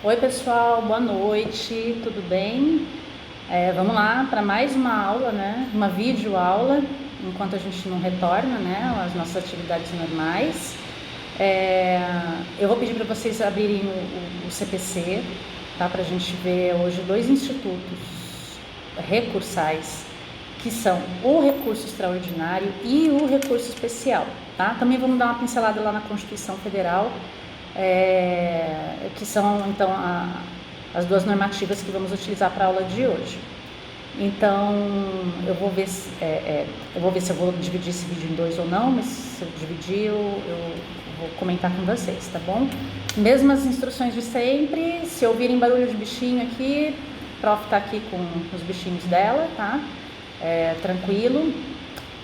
Oi pessoal, boa noite, tudo bem? Vamos lá para mais uma aula, né? Uma videoaula, enquanto a gente não retorna, né? Às nossas atividades normais. Eu vou pedir para vocês abrirem o CPC, tá? Para a gente ver hoje dois institutos recursais, que são o recurso extraordinário e o recurso especial, tá? Também vamos dar uma pincelada lá na Constituição Federal, que são então as duas normativas que vamos utilizar para a aula de hoje. Então eu vou ver se eu vou dividir esse vídeo em dois ou não, mas se eu dividir eu vou comentar com vocês, tá bom? Mesmas instruções de sempre. Se ouvirem barulho de bichinho aqui, a prof tá aqui com os bichinhos dela, tá? Tranquilo.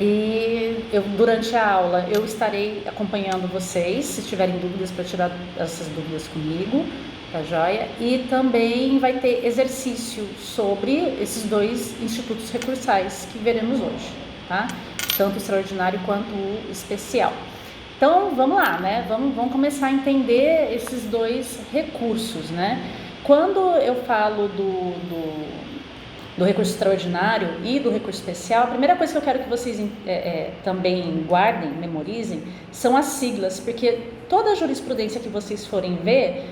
E durante a aula eu estarei acompanhando vocês, se tiverem dúvidas, para tirar essas dúvidas comigo, tá joia? E também vai ter exercício sobre esses dois institutos recursais que veremos hoje, tá? Tanto o extraordinário quanto o especial. Então vamos lá, né? Vamos começar a entender esses dois recursos, né? Quando eu falo do recurso extraordinário e do recurso especial, a primeira coisa que eu quero que vocês também guardem, memorizem, são as siglas, porque toda a jurisprudência que vocês forem ver,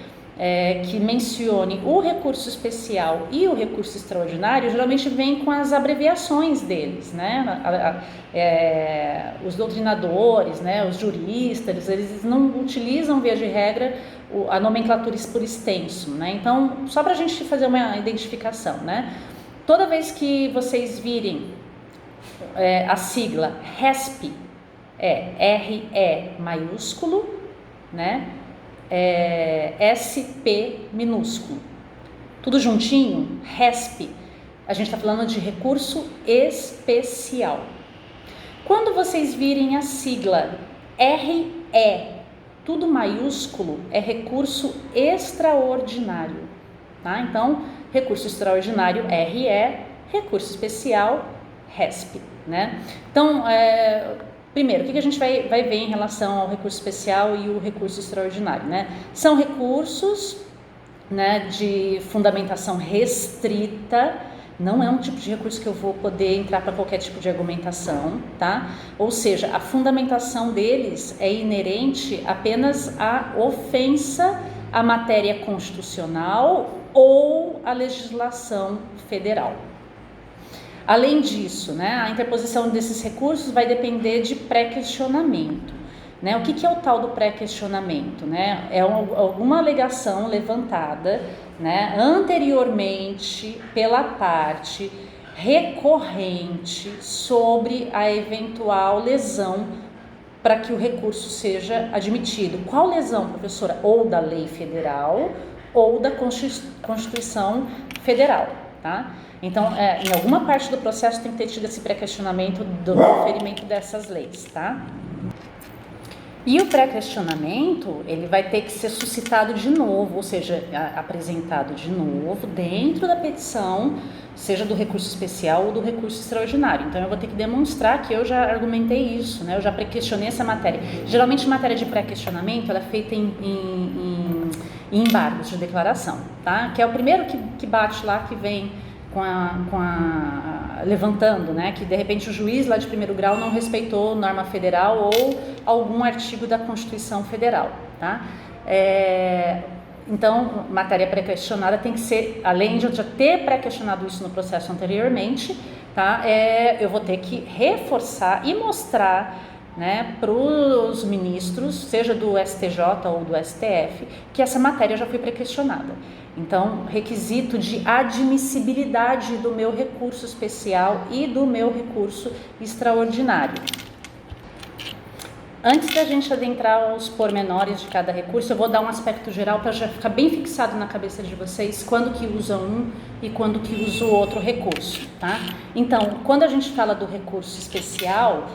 que mencione o recurso especial e o recurso extraordinário, geralmente vem com as abreviações deles, né? Os doutrinadores, né? Os juristas, eles não utilizam, via de regra, a nomenclatura por extenso, né? Então, só para a gente fazer uma identificação, né? Toda vez que vocês virem a sigla RESP, RE maiúsculo, né? SP minúsculo, tudo juntinho, RESP, a gente está falando de recurso especial. Quando vocês virem a sigla RE, tudo maiúsculo, é recurso extraordinário, tá? Então, recurso extraordinário RE, recurso especial RESP, né? Então, primeiro, o que a gente vai ver em relação ao recurso especial e o recurso extraordinário, né? São recursos, né, de fundamentação restrita. Não é um tipo de recurso que eu vou poder entrar para qualquer tipo de argumentação, tá? Ou seja, a fundamentação deles é inerente apenas à ofensa à matéria constitucional ou à legislação federal. Além disso, né, a interposição desses recursos vai depender de pré-questionamento, né? O que é o tal do pré-questionamento, né? É alguma alegação levantada, né, anteriormente pela parte recorrente sobre a eventual lesão para que o recurso seja admitido. Qual lesão, professora? Ou da lei federal ou da Constituição Federal, tá? Então, em alguma parte do processo tem que ter tido esse pré-questionamento do referimento dessas leis, tá? E o pré-questionamento, ele vai ter que ser suscitado de novo, ou seja, apresentado de novo dentro da petição, seja do recurso especial ou do recurso extraordinário. Então, eu vou ter que demonstrar que eu já argumentei isso, né? Eu já pré-questionei essa matéria. Geralmente, matéria de pré-questionamento, ela é feita em embargos de declaração, tá? Que é o primeiro que bate lá, que vem levantando, né, que de repente o juiz lá de primeiro grau não respeitou norma federal ou algum artigo da Constituição Federal, tá? Então, matéria pré-questionada tem que ser, além de eu já ter pré-questionado isso no processo anteriormente, tá? Eu vou ter que reforçar e mostrar, né, para os ministros, seja do STJ ou do STF, que essa matéria já foi pré-questionada. Então, requisito de admissibilidade do meu recurso especial e do meu recurso extraordinário. Antes da gente adentrar os pormenores de cada recurso, eu vou dar um aspecto geral para já ficar bem fixado na cabeça de vocês quando que usa um e quando que usa o outro recurso, tá? Então, quando a gente fala do recurso especial,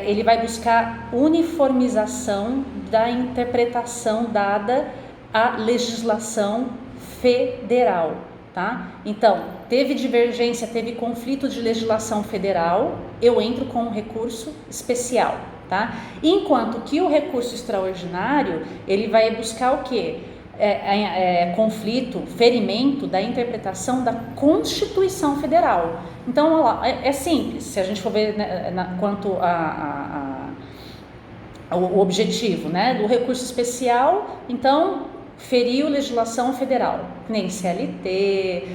ele vai buscar uniformização da interpretação dada à legislação federal, tá? Então, teve divergência, teve conflito de legislação federal, eu entro com um recurso especial, tá? Enquanto que o recurso extraordinário, ele vai buscar o quê? conflito, ferimento da interpretação da Constituição Federal. Então, é simples, se a gente for ver, né, quanto o objetivo, né, do recurso especial. Então, feriu legislação federal, que nem CLT,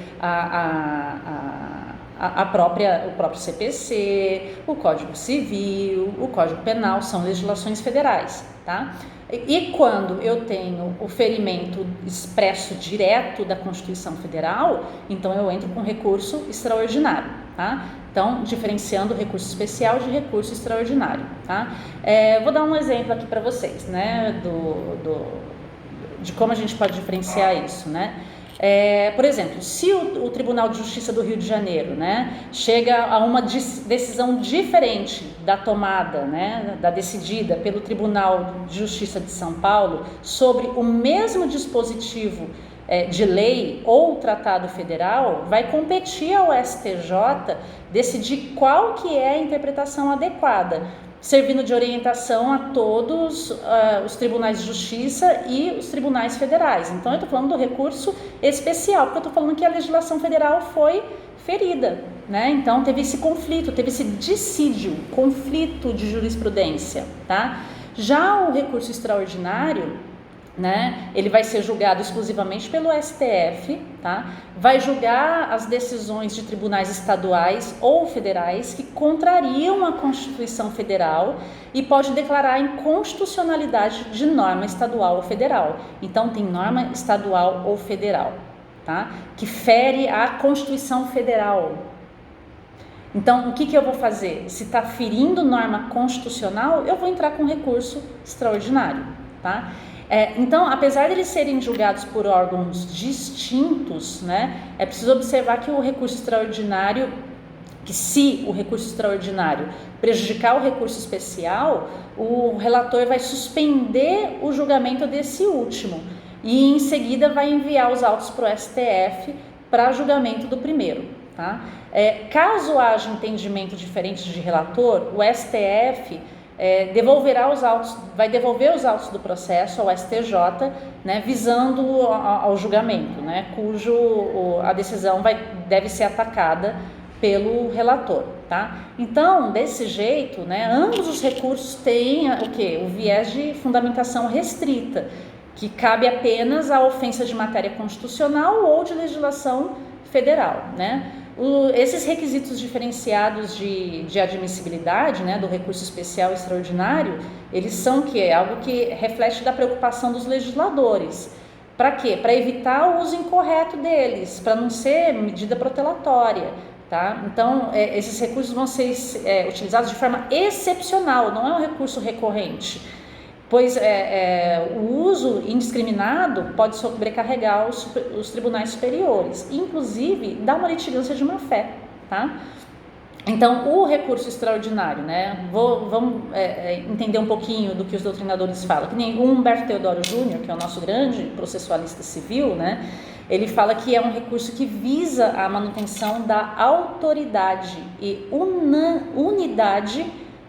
o próprio CPC, o Código Civil, o Código Penal, são legislações federais, tá? E quando eu tenho o ferimento expresso direto da Constituição Federal, então eu entro com recurso extraordinário, tá? Então, diferenciando o recurso especial de recurso extraordinário, tá? Vou dar um exemplo aqui para vocês, né, de como a gente pode diferenciar isso, né? Por exemplo, se o Tribunal de Justiça do Rio de Janeiro, né, chega a uma decisão diferente da tomada, né, da decidida pelo Tribunal de Justiça de São Paulo sobre o mesmo dispositivo de lei ou tratado federal, vai competir ao STJ decidir qual que é a interpretação adequada, servindo de orientação a todos os tribunais de justiça e os tribunais federais. Então, eu estou falando do recurso especial, porque eu estou falando que a legislação federal foi ferida, né? Então, teve esse conflito, teve esse dissídio, conflito de jurisprudência, tá? Já o recurso extraordinário, né, ele vai ser julgado exclusivamente pelo STF, tá? Vai julgar as decisões de tribunais estaduais ou federais que contrariam a Constituição Federal e pode declarar a inconstitucionalidade de norma estadual ou federal. Então, tem norma estadual ou federal, tá? Que fere a Constituição Federal. Então, o que eu vou fazer? Se está ferindo norma constitucional, eu vou entrar com recurso extraordinário, tá? Então, apesar de eles serem julgados por órgãos distintos, né, é preciso observar que o recurso extraordinário, que se o recurso extraordinário prejudicar o recurso especial, o relator vai suspender o julgamento desse último e em seguida vai enviar os autos para o STF para julgamento do primeiro, tá? Caso haja entendimento diferente de relator, o STF vai devolver os autos do processo ao STJ, né, visando ao julgamento, né, cujo a decisão deve ser atacada pelo relator, tá? Então, desse jeito, né, ambos os recursos têm o viés de fundamentação restrita, que cabe apenas à ofensa de matéria constitucional ou de legislação federal, né? Esses requisitos diferenciados de admissibilidade, né, do recurso especial e extraordinário, eles são algo que reflete da preocupação dos legisladores. Para quê? Para evitar o uso incorreto deles, para não ser medida protelatória, tá? Então, esses recursos vão ser utilizados de forma excepcional, não é um recurso recorrente, pois o uso indiscriminado pode sobrecarregar os tribunais superiores, inclusive dar uma litigância de má-fé, tá? Então, o recurso extraordinário, né? Vamos entender um pouquinho do que os doutrinadores falam. Que nem o Humberto Teodoro Júnior, que é o nosso grande processualista civil, né? Ele fala que é um recurso que visa a manutenção da autoridade e unidade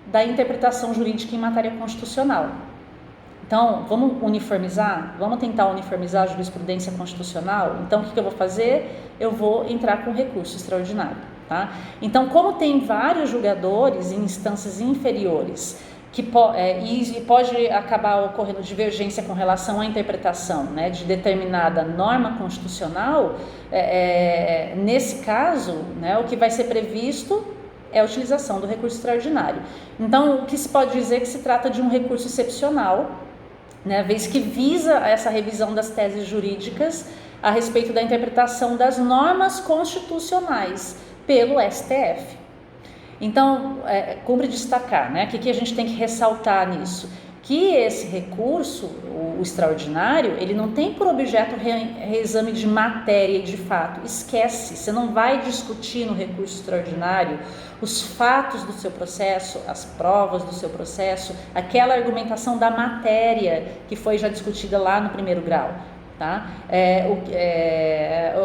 da interpretação jurídica em matéria constitucional. Então, vamos uniformizar? Vamos tentar uniformizar a jurisprudência constitucional? Então, o que eu vou fazer? Eu vou entrar com recurso extraordinário, tá? Então, como tem vários julgadores em instâncias inferiores, e pode acabar ocorrendo divergência com relação à interpretação, né, de determinada norma constitucional, nesse caso, né, o que vai ser previsto é a utilização do recurso extraordinário. Então, o que se pode dizer é que se trata de um recurso excepcional, né, vez que visa essa revisão das teses jurídicas a respeito da interpretação das normas constitucionais pelo STF. Então, cumpre destacar, né, que a gente tem que ressaltar nisso, que esse recurso, o extraordinário, ele não tem por objeto reexame de matéria e de fato. Esquece, você não vai discutir no recurso extraordinário os fatos do seu processo, as provas do seu processo, aquela argumentação da matéria que foi já discutida lá no primeiro grau. tá?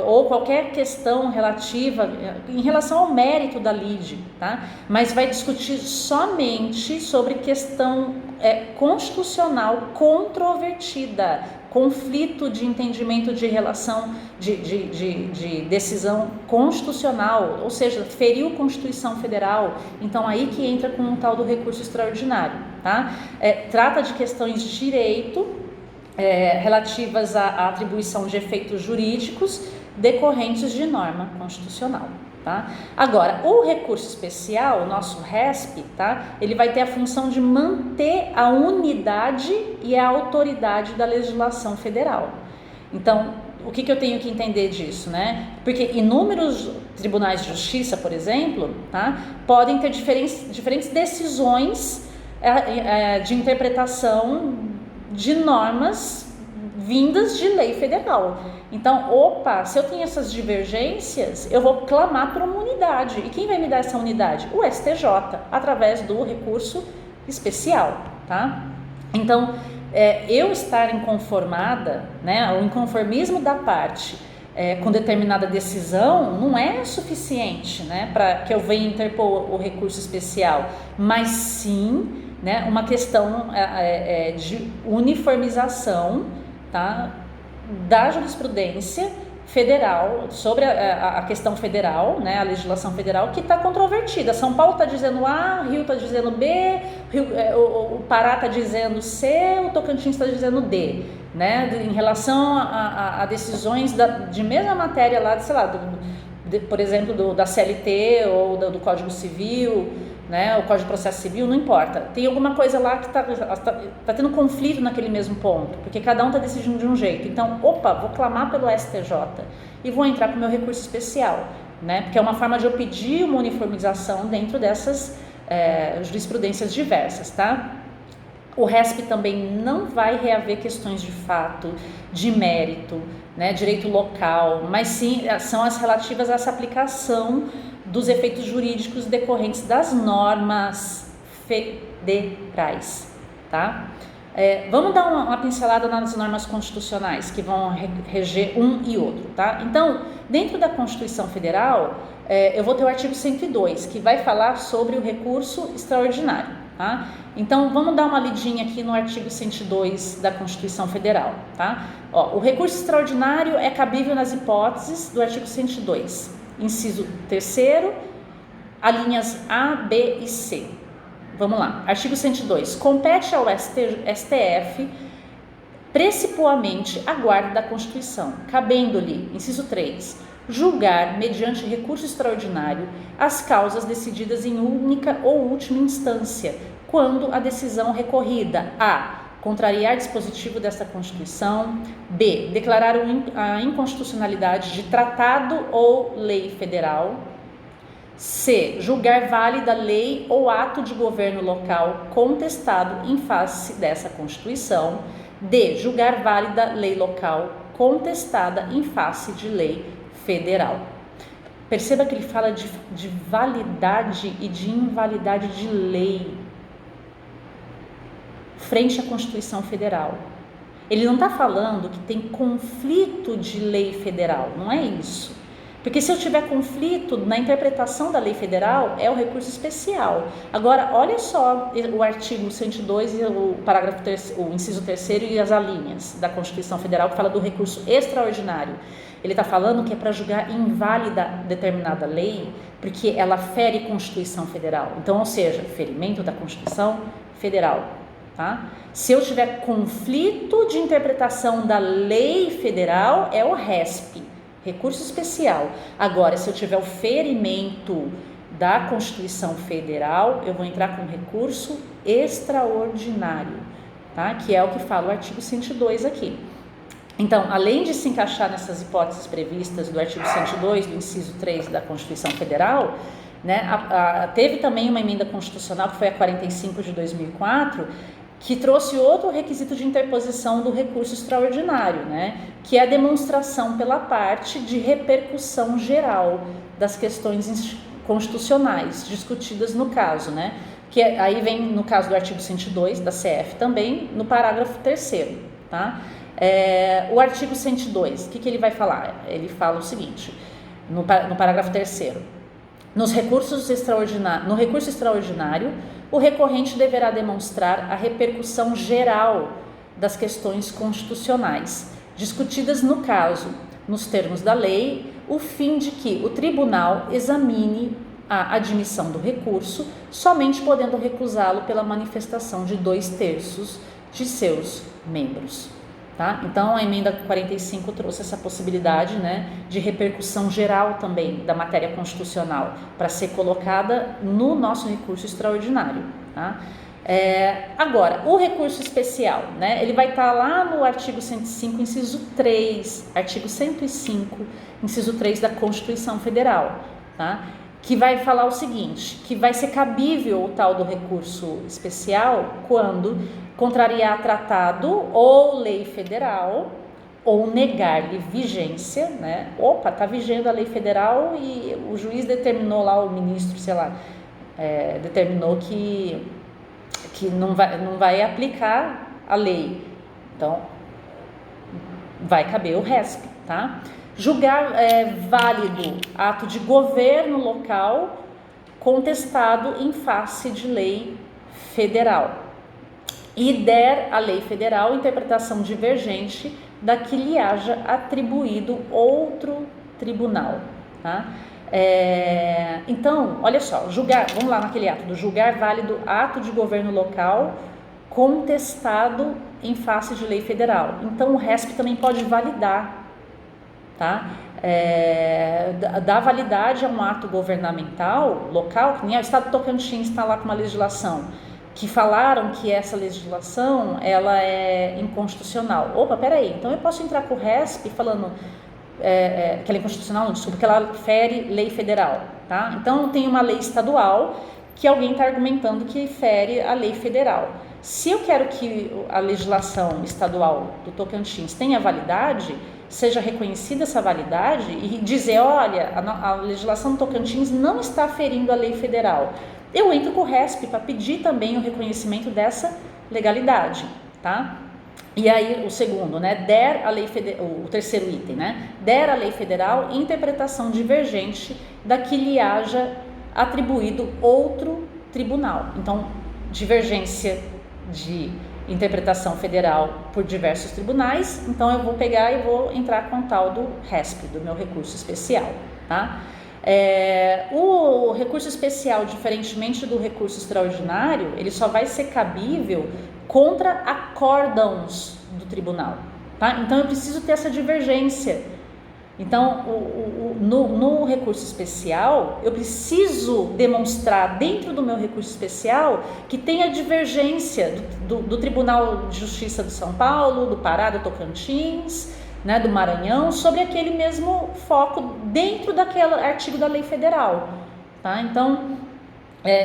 Ou qualquer questão relativa em relação ao mérito da lide, tá? Mas vai discutir somente sobre questão constitucional controvertida, conflito de entendimento de relação de decisão constitucional, ou seja, feriu a Constituição Federal. Então aí que entra com o tal do recurso extraordinário, tá? Trata de questões de direito relativas à atribuição de efeitos jurídicos decorrentes de norma constitucional, tá? Agora, o recurso especial, o nosso RESP, tá? Ele vai ter a função de manter a unidade e a autoridade da legislação federal. Então, o que eu tenho que entender disso, né? Porque inúmeros tribunais de justiça, por exemplo, tá? Podem ter diferentes decisões de interpretação de normas vindas de lei federal. Então, se eu tenho essas divergências, eu vou clamar por uma unidade. E quem vai me dar essa unidade? O STJ, através do recurso especial, tá? Então, eu estar inconformada, né, o inconformismo da parte com determinada decisão não é suficiente, né, para que eu venha interpor o recurso especial, mas sim, né, uma questão de uniformização, tá, da jurisprudência federal sobre a questão federal, né, a legislação federal que está controvertida. São Paulo está dizendo A, Rio está dizendo B, o Pará está dizendo C, o Tocantins está dizendo D, né, em relação a decisões de mesma matéria lá, sei lá, por exemplo, da CLT ou do Código Civil, né, o Código de Processo Civil, não importa. Tem alguma coisa lá que está tendo conflito naquele mesmo ponto, porque cada um está decidindo de um jeito. Então, vou clamar pelo STJ e vou entrar com o meu recurso especial, né, porque é uma forma de eu pedir uma uniformização dentro dessas jurisprudências diversas, tá? O RESP também não vai reaver questões de fato, de mérito, né, direito local, mas sim são as relativas a essa aplicação dos efeitos jurídicos decorrentes das normas federais, tá? Vamos dar uma pincelada nas normas constitucionais que vão reger um e outro, tá? Então, dentro da Constituição Federal, eu vou ter o artigo 102, que vai falar sobre o recurso extraordinário, tá? Então, vamos dar uma lidinha aqui no artigo 102 da Constituição Federal, tá? O recurso extraordinário é cabível nas hipóteses do artigo 102. Inciso 3º, alíneas A, B e C. Vamos lá, artigo 102. Compete ao STF precipuamente a guarda da Constituição, cabendo-lhe, inciso 3, julgar, mediante recurso extraordinário, as causas decididas em única ou última instância, quando a decisão recorrida a contrariar dispositivo desta Constituição, B, declarar a inconstitucionalidade de tratado ou lei federal, C, julgar válida lei ou ato de governo local contestado em face dessa Constituição, D, julgar válida lei local contestada em face de lei federal. Perceba que ele fala de validade e de invalidade de lei frente à Constituição Federal. Ele não está falando que tem conflito de lei federal, não é isso. Porque se eu tiver conflito na interpretação da lei federal, é o recurso especial. Agora, olha só o artigo 102 e o parágrafo o inciso 3º e as alíneas da Constituição Federal que fala do recurso extraordinário. Ele está falando que é para julgar inválida determinada lei, porque ela fere Constituição Federal. Então, ou seja, ferimento da Constituição Federal. Tá? Se eu tiver conflito de interpretação da lei federal, é o RESP, recurso especial. Agora, se eu tiver o ferimento da Constituição Federal, eu vou entrar com recurso extraordinário, tá? Que é o que fala o artigo 102 aqui. Então, além de se encaixar nessas hipóteses previstas do artigo 102, do inciso 3 da Constituição Federal, né, teve também uma emenda constitucional, que foi a 45 de 2004, que trouxe outro requisito de interposição do recurso extraordinário, né, que é a demonstração pela parte de repercussão geral das questões constitucionais discutidas no caso, né, que aí vem no caso do artigo 102 da CF também, no parágrafo 3º, tá? O artigo 102, o que ele vai falar? Ele fala o seguinte, no parágrafo 3º, no recurso extraordinário, o recorrente deverá demonstrar a repercussão geral das questões constitucionais discutidas no caso, nos termos da lei, o fim de que o tribunal examine a admissão do recurso, somente podendo recusá-lo pela manifestação de 2/3 de seus membros. Tá? Então, a emenda 45 trouxe essa possibilidade, né, de repercussão geral também da matéria constitucional para ser colocada no nosso recurso extraordinário. Tá? Agora, o recurso especial, né, ele vai estar lá no artigo 105, inciso 3, artigo 105, inciso 3 da Constituição Federal, tá? Que vai falar o seguinte, que vai ser cabível o tal do recurso especial quando contrariar tratado ou lei federal ou negar-lhe vigência, né? Opa, está vigendo a lei federal e o juiz determinou lá, o ministro, sei lá, determinou que não vai aplicar a lei. Então, vai caber o RESP, tá? Julgar válido ato de governo local contestado em face de lei federal e der à lei federal interpretação divergente da que lhe haja atribuído outro tribunal, tá? Então, olha só, vamos lá naquele ato do julgar válido ato de governo local contestado em face de lei federal. Então, o RESP também pode validar, tá? Dar validade a um ato governamental local, que nem o Estado do Tocantins está lá com uma legislação, que falaram que essa legislação ela é inconstitucional. Opa, peraí, então eu posso entrar com o RESP falando que ela é inconstitucional, não, desculpa, que ela fere lei federal, tá? Então tem uma lei estadual que alguém está argumentando que fere a lei federal. Se eu quero que a legislação estadual do Tocantins tenha validade, seja reconhecida essa validade e dizer, olha, a legislação do Tocantins não está ferindo a lei federal, eu entro com o RESP para pedir também o reconhecimento dessa legalidade, tá? E aí o segundo, né, der a lei federal, o terceiro item, né, der à lei federal interpretação divergente da que lhe haja atribuído outro tribunal. Então, divergência de interpretação federal por diversos tribunais, então eu vou pegar e vou entrar com o tal do RESP, do meu recurso especial, tá? O recurso especial, diferentemente do recurso extraordinário, ele só vai ser cabível contra acórdãos do tribunal, tá? Então eu preciso ter essa divergência. Então no recurso especial eu preciso demonstrar dentro do meu recurso especial que tem a divergência do Tribunal de Justiça de São Paulo, do Pará, do Tocantins, né, do Maranhão, sobre aquele mesmo foco dentro daquele artigo da lei federal, tá? Então,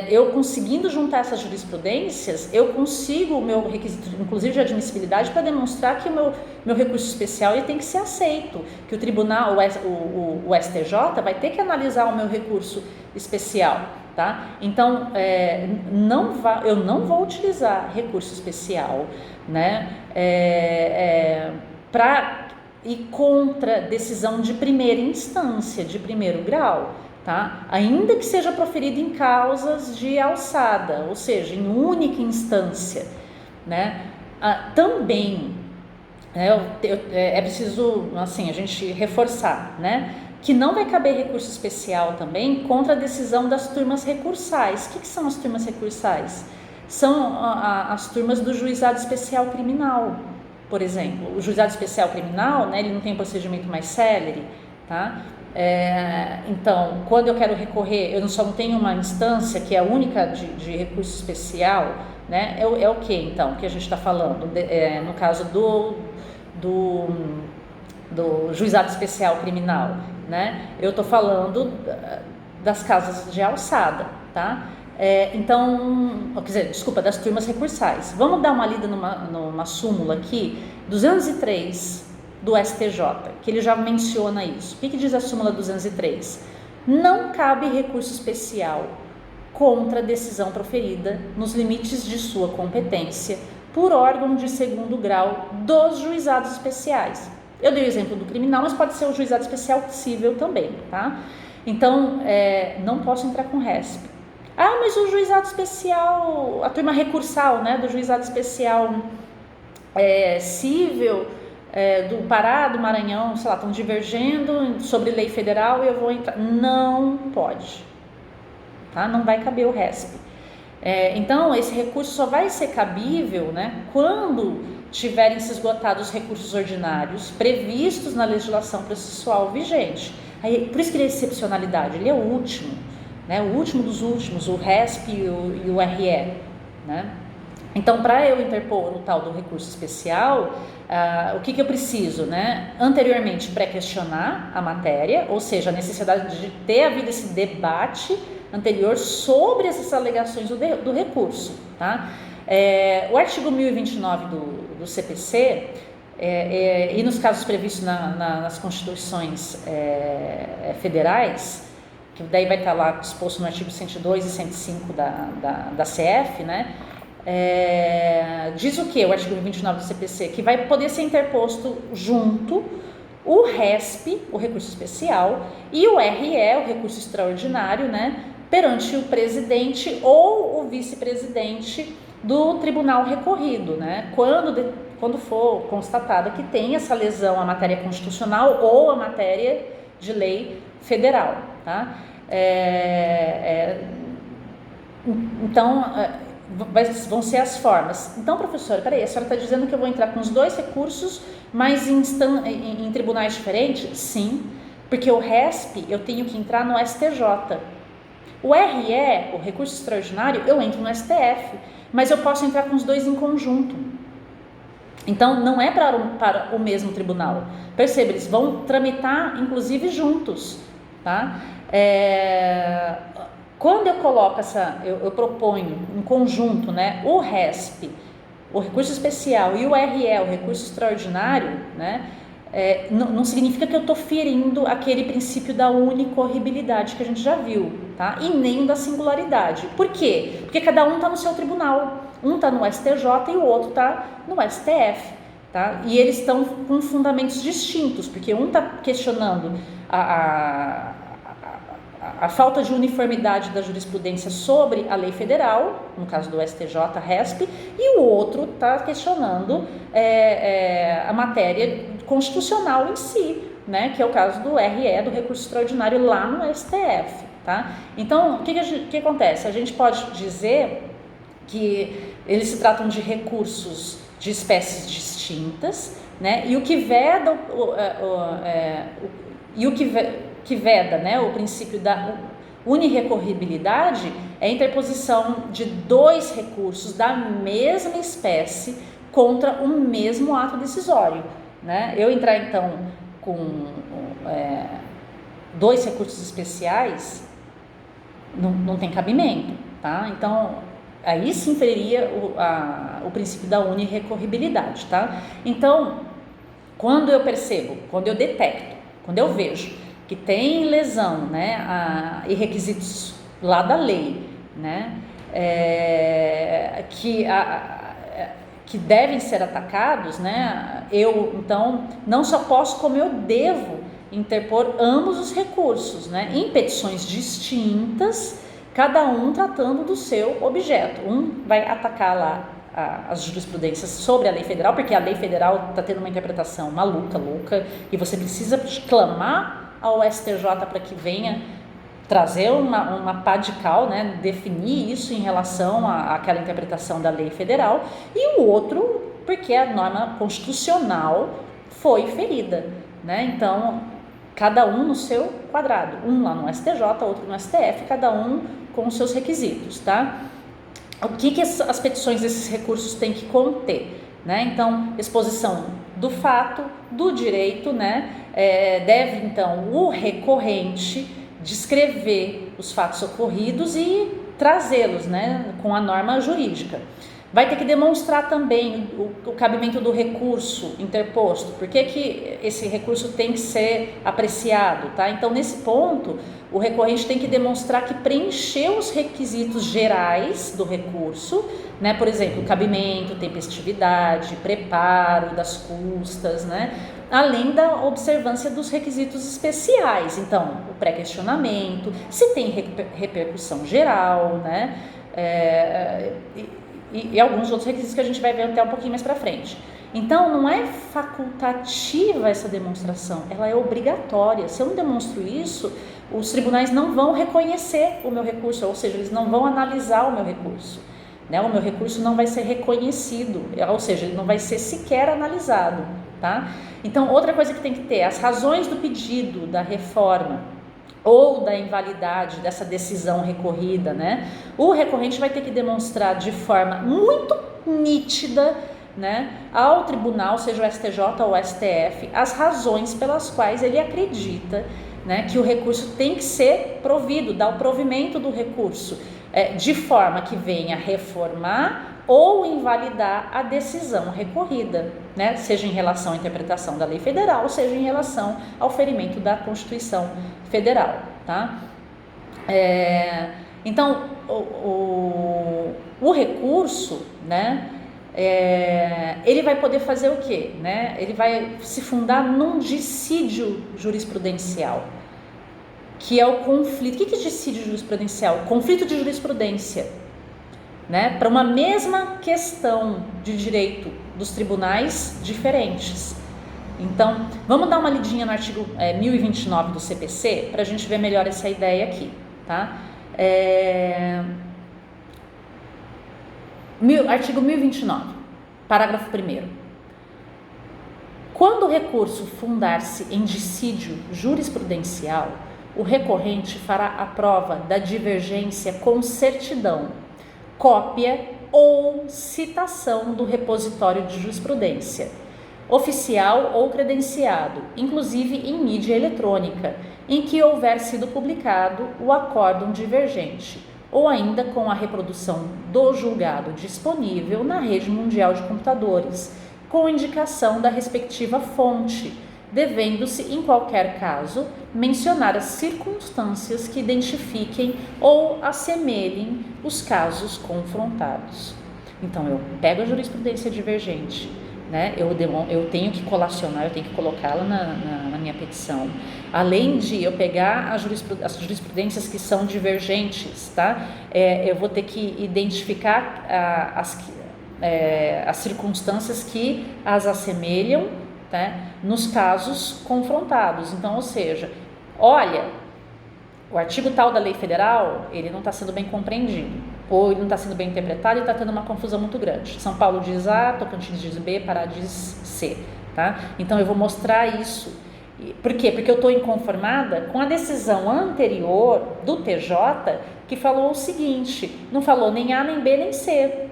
eu conseguindo juntar essas jurisprudências, eu consigo o meu requisito, inclusive de admissibilidade, para demonstrar que o meu recurso especial ele tem que ser aceito, que o tribunal, o STJ, vai ter que analisar o meu recurso especial, tá? Então, eu não vou utilizar recurso especial, né, para ir contra decisão de primeira instância, de primeiro grau, tá? Ainda que seja proferido em causas de alçada, ou seja, em única instância, né? Também é preciso, assim, a gente reforçar, né, que não vai caber recurso especial também contra a decisão das turmas recursais. O que são as turmas recursais? São as turmas do juizado especial criminal, por exemplo. O juizado especial criminal, né, ele não tem um procedimento mais célere, tá? Então, quando eu quero recorrer, eu só não tenho uma instância que é a única de recurso especial, né? É o que então que a gente está falando? No caso do juizado especial criminal, né? Eu estou falando das casas de alçada, tá? Das turmas recursais. Vamos dar uma lida numa súmula aqui, 203 do STJ, que ele já menciona isso. O que diz a súmula 203? Não cabe recurso especial contra a decisão proferida nos limites de sua competência por órgão de segundo grau dos juizados especiais. Eu dei o exemplo do criminal, mas pode ser o juizado especial civil também, tá? Então, não posso entrar com RESP. Ah, mas o juizado especial, a turma recursal, né, do juizado especial civil do Pará, do Maranhão, sei lá, estão divergendo sobre lei federal e eu vou entrar. Não pode, tá? Não vai caber o RESP. Então, esse recurso só vai ser cabível, né, quando tiverem se esgotado os recursos ordinários previstos na legislação processual vigente. Aí, por isso que ele é excepcionalidade, ele é o último, né, o último dos últimos, o RESP e o RE, né? Então, para eu interpor o tal do recurso especial, o que eu preciso, né? Anteriormente, pré-questionar a matéria, ou seja, a necessidade de ter havido esse debate anterior sobre essas alegações do recurso, tá? O artigo 1029 do CPC, e nos casos previstos nas constituições federais, que daí vai estar lá disposto no artigo 102 e 105 da CF, né? Diz o que o artigo 29 do CPC? Que vai poder ser interposto junto o RESP, o recurso especial, e o RE, o recurso extraordinário, né, perante o presidente ou o vice-presidente do tribunal recorrido, né, quando for constatado que tem essa lesão à matéria constitucional ou à matéria de lei federal, tá? Então, vão ser as formas. Então, professora, peraí, a senhora está dizendo que eu vou entrar com os dois recursos, mas em tribunais diferentes? Sim, porque o RESP eu tenho que entrar no STJ. O RE, o recurso extraordinário, eu entro no STF, mas eu posso entrar com os dois em conjunto. Então, não é para o mesmo tribunal. Perceba, eles vão tramitar, inclusive, juntos, tá? Quando eu coloco eu proponho em conjunto, né, o RESP, o recurso especial, e o RE, o recurso extraordinário, né, não significa que eu estou ferindo aquele princípio da unicorribilidade que a gente já viu, tá? E nem da singularidade. Por quê? Porque cada um está no seu tribunal. Um está no STJ e o outro está no STF, tá? E eles estão com fundamentos distintos, porque um está questionando a falta de uniformidade da jurisprudência sobre a lei federal, no caso do STJ-RESP, e o outro está questionando a matéria constitucional em si, né, que é o caso do RE, do recurso extraordinário, lá no STF. Tá? Então, o que acontece? A gente pode dizer que eles se tratam de recursos de espécies distintas, né, e o que veda que veda, né, o princípio da unirrecorribilidade é a interposição de dois recursos da mesma espécie contra o mesmo ato decisório, né? Eu entrar então com dois recursos especiais não tem cabimento, tá? Então aí sim feriria o princípio da unirrecorribilidade, tá? Então, quando eu percebo, quando eu detecto, quando eu vejo que tem lesão, né, e requisitos lá da lei, né, que devem ser atacados, né, eu então não só posso, como eu devo interpor ambos os recursos, né, em petições distintas, cada um tratando do seu objeto. Um vai atacar lá as jurisprudências sobre a lei federal, porque a lei federal está tendo uma interpretação maluca, louca, e você precisa clamar ao STJ para que venha trazer uma pá de cal, né, definir isso em relação àquela interpretação da lei federal, e o outro porque a norma constitucional foi ferida, né? Então, cada um no seu quadrado, um lá no STJ, outro no STF, cada um com os seus requisitos, tá? O que as petições desses recursos têm que conter, né? Então, exposição do fato, do direito, né? Deve então o recorrente descrever os fatos ocorridos e trazê-los, né, com a norma jurídica. Vai ter que demonstrar também o cabimento do recurso interposto, por que esse recurso tem que ser apreciado, tá? Então, nesse ponto, o recorrente tem que demonstrar que preencheu os requisitos gerais do recurso, né? Por exemplo, cabimento, tempestividade, preparo das custas, né? Além da observância dos requisitos especiais, então, o pré-questionamento, se tem repercussão geral, né? E alguns outros requisitos que a gente vai ver até um pouquinho mais para frente. Então, não é facultativa essa demonstração, ela é obrigatória. Se eu não demonstro isso, os tribunais não vão reconhecer o meu recurso, ou seja, eles não vão analisar o meu recurso, né? O meu recurso não vai ser reconhecido, ou seja, ele não vai ser sequer analisado, tá? Então, outra coisa que tem que ter, as razões do pedido da reforma ou da invalidade dessa decisão recorrida, né? O recorrente vai ter que demonstrar de forma muito nítida, né, ao tribunal, seja o STJ ou o STF, as razões pelas quais ele acredita, né, que o recurso tem que ser provido, dar o provimento do recurso, de forma que venha reformar ou invalidar a decisão recorrida, né, seja em relação à interpretação da lei federal, seja em relação ao ferimento da Constituição Federal, tá? Então, o recurso, né, ele vai poder fazer o quê? Né? Ele vai se fundar num dissídio jurisprudencial, que é o conflito. O que é dissídio jurisprudencial? Conflito de jurisprudência, né? Para uma mesma questão de direito dos tribunais diferentes. Então, vamos dar uma lidinha no artigo 1029 do CPC para a gente ver melhor essa ideia aqui, tá? Artigo 1029, parágrafo 1º. Quando o recurso fundar-se em dissídio jurisprudencial, o recorrente fará a prova da divergência com certidão, cópia ou citação do repositório de jurisprudência, oficial ou credenciado, inclusive em mídia eletrônica, em que houver sido publicado o acórdão divergente, ou ainda com a reprodução do julgado disponível na rede mundial de computadores, com indicação da respectiva fonte, devendo-se, em qualquer caso, mencionar as circunstâncias que identifiquem ou assemelhem os casos confrontados. Então, eu pego a jurisprudência divergente, né? Eu tenho que colacionar, eu tenho que colocá-la na minha petição. Além de eu pegar as jurisprudências que são divergentes, tá? Eu vou ter que identificar as circunstâncias que as assemelham, tá? Nos casos confrontados. Então, ou seja, olha, o artigo tal da lei federal, ele não está sendo bem compreendido, ou ele não está sendo bem interpretado e está tendo uma confusão muito grande. São Paulo diz A, Tocantins diz B, Pará diz C, tá? Então eu vou mostrar isso. Por quê? Porque eu estou inconformada com a decisão anterior do TJ, que falou o seguinte, não falou nem A, nem B, nem C.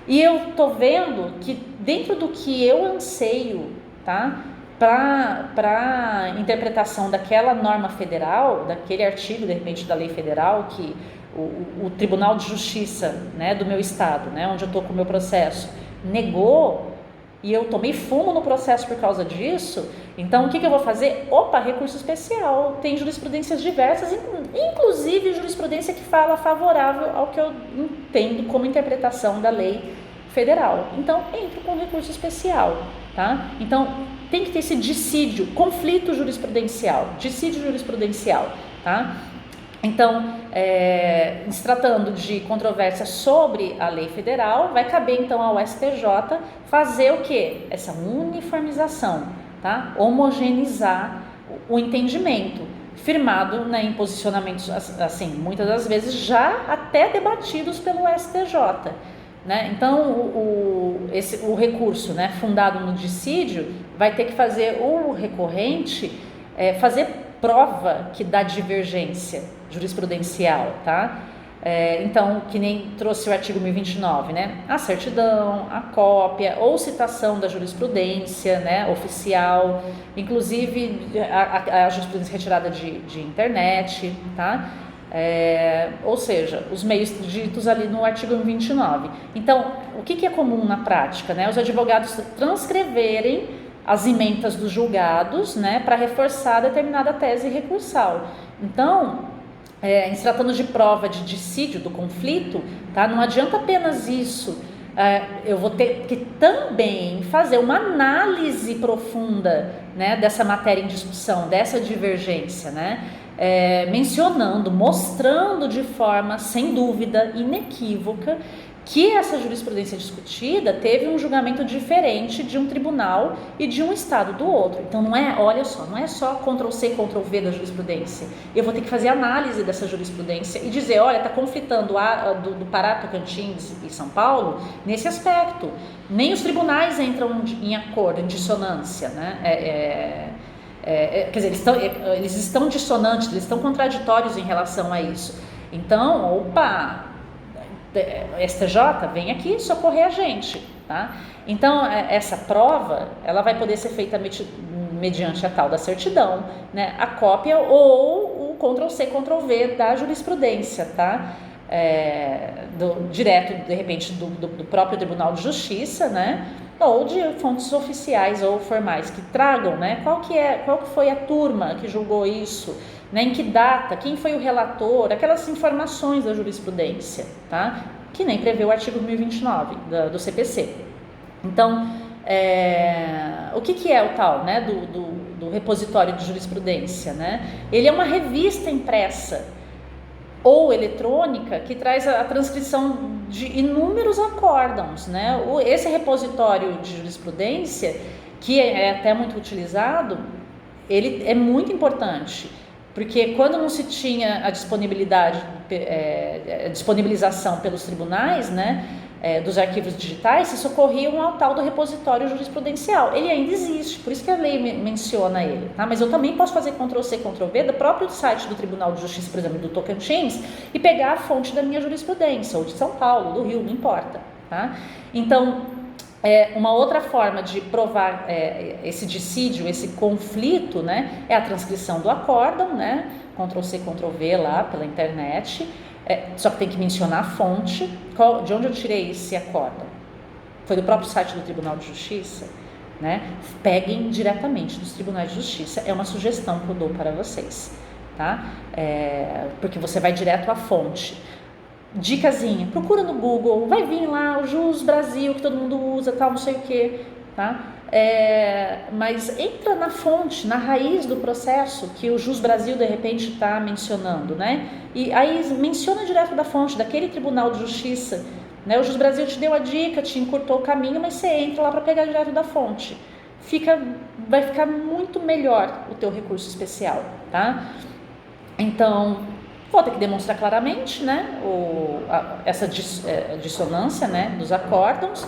E eu estou vendo que dentro do que eu anseio, tá, para interpretação daquela norma federal, daquele artigo, de repente, da lei federal, que o Tribunal de Justiça, né, do meu estado, né, onde eu estou com o meu processo, negou, e eu tomei fumo no processo por causa disso, então o que eu vou fazer? Opa, recurso especial, tem jurisprudências diversas, inclusive jurisprudência que fala favorável ao que eu entendo como interpretação da lei federal. Então, entro com recurso especial, tá? Então, tem que ter esse dissídio, conflito jurisprudencial, tá? Então, se tratando de controvérsia sobre a lei federal, vai caber então ao STJ fazer o quê? Essa uniformização, tá? Homogeneizar o entendimento, firmado, né, em posicionamentos, assim, muitas das vezes já até debatidos pelo STJ, né? Então, o recurso, né, fundado no dissídio, vai ter que fazer o recorrente fazer prova que dá divergência jurisprudencial, tá? Então, que nem trouxe o artigo 1029, né? A certidão, a cópia ou citação da jurisprudência, né, oficial, inclusive a jurisprudência retirada de internet, tá? Ou seja, os meios ditos ali no artigo 29. Então, o que é comum na prática, né? Os advogados transcreverem as ementas dos julgados, né, para reforçar determinada tese recursal. Então, em se tratando de prova de dissídio do conflito, tá? Não adianta apenas isso. Eu vou ter que também fazer uma análise profunda, né, dessa matéria em discussão, dessa divergência, né? Mencionando, mostrando de forma, sem dúvida, inequívoca, que essa jurisprudência discutida teve um julgamento diferente de um tribunal e de um estado do outro. Então não é só Ctrl+C, Ctrl+V da jurisprudência. Eu vou ter que fazer análise dessa jurisprudência e dizer, olha, está conflitando do Pará, Tocantins e São Paulo nesse aspecto. Nem os tribunais entram em acordo, em dissonância, né? Quer dizer, eles estão dissonantes, eles estão contraditórios em relação a isso. Então, STJ, vem aqui socorrer a gente, tá? Então, essa prova, ela vai poder ser feita mediante a tal da certidão, né? A cópia ou o Ctrl+C, Ctrl+V da jurisprudência, tá? Direto, de repente, do próprio Tribunal de Justiça, né? Ou de fontes oficiais ou formais que tragam, né? Qual que foi a turma que julgou isso, né? Em que data, quem foi o relator, aquelas informações da jurisprudência, tá? Que nem prevê o artigo 1029 do CPC. Então, o que é o tal, né? Do repositório de jurisprudência, né? Ele é uma revista impressa ou eletrônica que traz a transcrição de inúmeros acórdãos, né? Esse repositório de jurisprudência, que é até muito utilizado, ele é muito importante, porque quando não se tinha a disponibilização pelos tribunais, né, dos arquivos digitais, se socorriam ao tal do repositório jurisprudencial. Ele ainda existe, por isso que a lei menciona ele, tá? Mas eu também posso fazer Ctrl+C, Ctrl+V do próprio site do Tribunal de Justiça, por exemplo, do Tocantins, e pegar a fonte da minha jurisprudência, ou de São Paulo, do Rio, não importa, tá? Então, uma outra forma de provar esse dissídio, esse conflito, né, é a transcrição do acórdão, né, Ctrl+C, Ctrl+V lá pela internet. Só que tem que mencionar a fonte. De onde eu tirei esse acórdão? Foi do próprio site do Tribunal de Justiça, né? Peguem diretamente dos Tribunais de Justiça, é uma sugestão que eu dou para vocês, tá? Porque você vai direto à fonte. Dicasinha, procura no Google, vai vir lá o Jus Brasil, que todo mundo usa, tal, não sei o que, tá? Mas entra na fonte, na raiz do processo que o Jus Brasil de repente está mencionando, né? E aí menciona direto da fonte, daquele Tribunal de Justiça, né? O Jus Brasil te deu a dica, te encurtou o caminho, mas você entra lá para pegar direto da fonte. Vai ficar muito melhor o teu recurso especial, tá? Então, vou ter que demonstrar claramente, né, essa dissonância, né, dos acórdãos.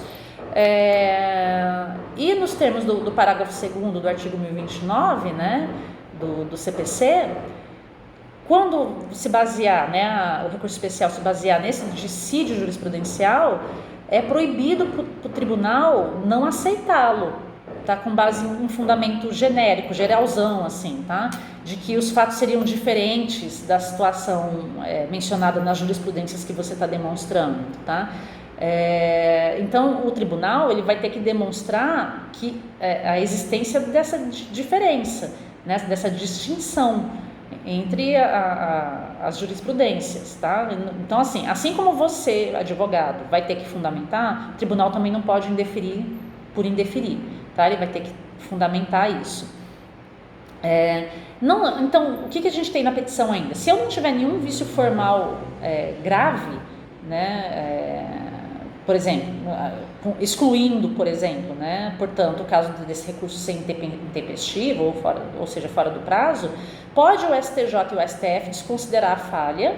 E nos termos do parágrafo 2º do artigo 1029, né, do CPC, quando se basear, né, o recurso especial se basear nesse dissídio jurisprudencial, é proibido para o tribunal não aceitá-lo, tá, com base em um fundamento genérico, geralzão, assim, tá, de que os fatos seriam diferentes da situação mencionada nas jurisprudências que você está demonstrando, tá. Então o tribunal ele vai ter que demonstrar que a existência dessa diferença, né, dessa distinção entre as jurisprudências, tá? Então assim como você, advogado, vai ter que fundamentar, o tribunal também não pode indeferir por indeferir, tá? Ele vai ter que fundamentar isso. Então, o que a gente tem na petição ainda? Se eu não tiver nenhum vício formal grave, né, por exemplo, excluindo, por exemplo, né, portanto, o caso desse recurso ser intempestivo, ou seja, fora do prazo, pode o STJ e o STF desconsiderar a falha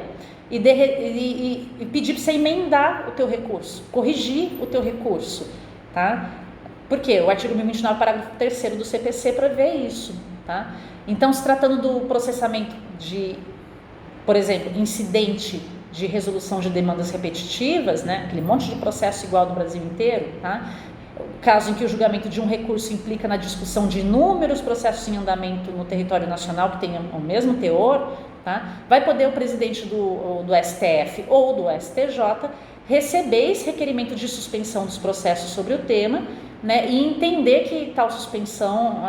e pedir para você emendar o teu recurso, corrigir o teu recurso, tá? Porque o artigo 1029, parágrafo 3º do CPC prevê isso, tá? Então, se tratando do processamento de, por exemplo, incidente de resolução de demandas repetitivas, né, aquele monte de processo igual do Brasil inteiro, tá? Caso em que o julgamento de um recurso implica na discussão de inúmeros processos em andamento no território nacional que tenham o mesmo teor, tá? Vai poder o presidente do STF ou do STJ receber esse requerimento de suspensão dos processos sobre o tema, né, e entender que tal suspensão,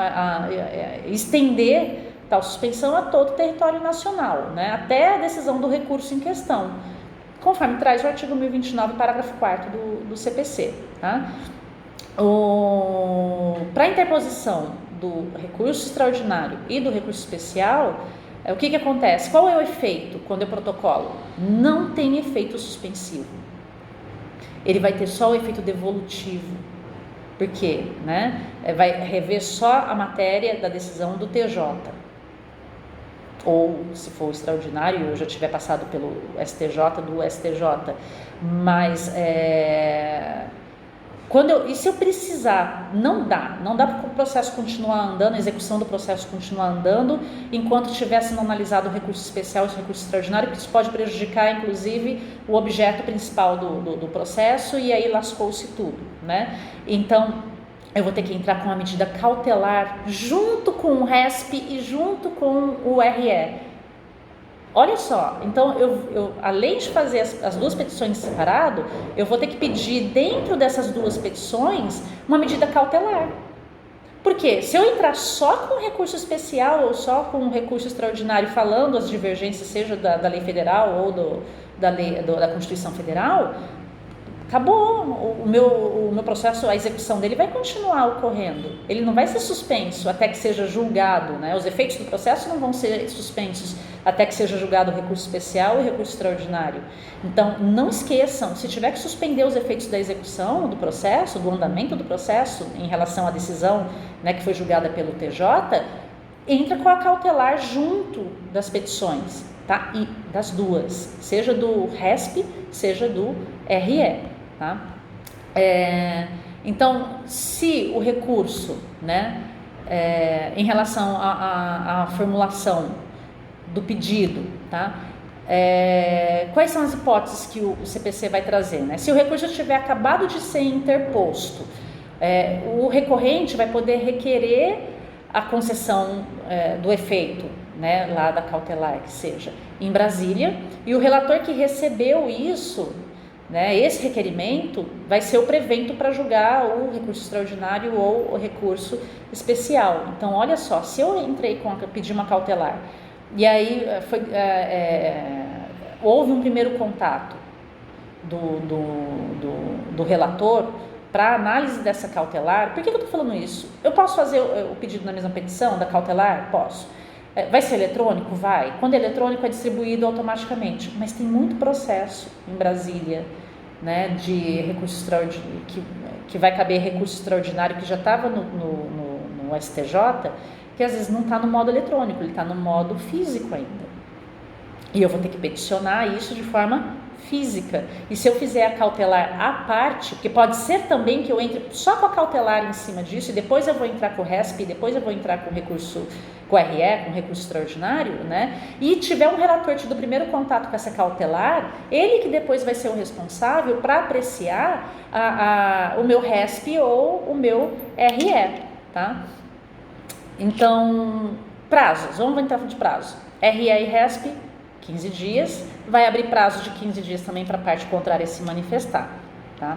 estender tal suspensão a todo o território nacional, né, até a decisão do recurso em questão, conforme traz o artigo 1029, parágrafo 4º do CPC. Tá? Para a interposição do recurso extraordinário e do recurso especial, o que acontece? Qual é o efeito quando eu protocolo? Não tem efeito suspensivo. Ele vai ter só o efeito devolutivo. Por quê? Né? Vai rever só a matéria da decisão do TJ. Ou, se for extraordinário, eu já tiver passado pelo STJ, do STJ. Mas, e se eu precisar, não dá para o processo continuar andando, a execução do processo continuar andando, enquanto estiver sendo analisado o recurso especial e o recurso extraordinário, porque isso pode prejudicar, inclusive, o objeto principal do processo, e aí lascou-se tudo, né? Então, eu vou ter que entrar com uma medida cautelar junto com o RESP e junto com o RE. Olha só, então eu além de fazer as duas petições separado, eu vou ter que pedir dentro dessas duas petições uma medida cautelar. Porque se eu entrar só com recurso especial ou só com recurso extraordinário falando as divergências, seja da lei federal ou da Constituição Federal, acabou, o meu processo, a execução dele vai continuar ocorrendo, ele não vai ser suspenso até que seja julgado, né? Os efeitos do processo não vão ser suspensos até que seja julgado o recurso especial e o recurso extraordinário. Então, não esqueçam, se tiver que suspender os efeitos da execução do processo, do andamento do processo em relação à decisão, né, que foi julgada pelo TJ, entra com a cautelar junto das petições, tá? E das duas, seja do RESP, seja do RE. Tá? Então, se o recurso, né, em relação à formulação do pedido, tá? Quais são as hipóteses que o CPC vai trazer? Né? Se o recurso tiver acabado de ser interposto, o recorrente vai poder requerer a concessão do efeito, né, lá da cautelar, que seja em Brasília, e o relator que recebeu isso, né, esse requerimento vai ser o prevento para julgar o recurso extraordinário ou o recurso especial. Então, olha só, se eu entrei pedi uma cautelar e aí houve um primeiro contato do relator para análise dessa cautelar, por que eu estou falando isso? Eu posso fazer o pedido na mesma petição da cautelar? Posso. Vai ser eletrônico? Vai. Quando é eletrônico é distribuído automaticamente, mas tem muito processo em Brasília, né, de recurso extraordinário, que vai caber recurso extraordinário que já estava no STJ, que às vezes não está no modo eletrônico, ele está no modo físico ainda. E eu vou ter que peticionar isso de forma física. E se eu fizer a cautelar à parte, porque pode ser também que eu entre só com a cautelar em cima disso, e depois eu vou entrar com o RESP, e depois eu vou entrar com o recurso, com o RE, com o recurso extraordinário, né? E tiver um relator tido o primeiro contato com essa cautelar, ele que depois vai ser o responsável para apreciar o meu RESP ou o meu RE, tá? Então, prazos, vamos entrar de prazo. RE e RESP, 15 dias, vai abrir prazo de 15 dias também para a parte contrária se manifestar, tá?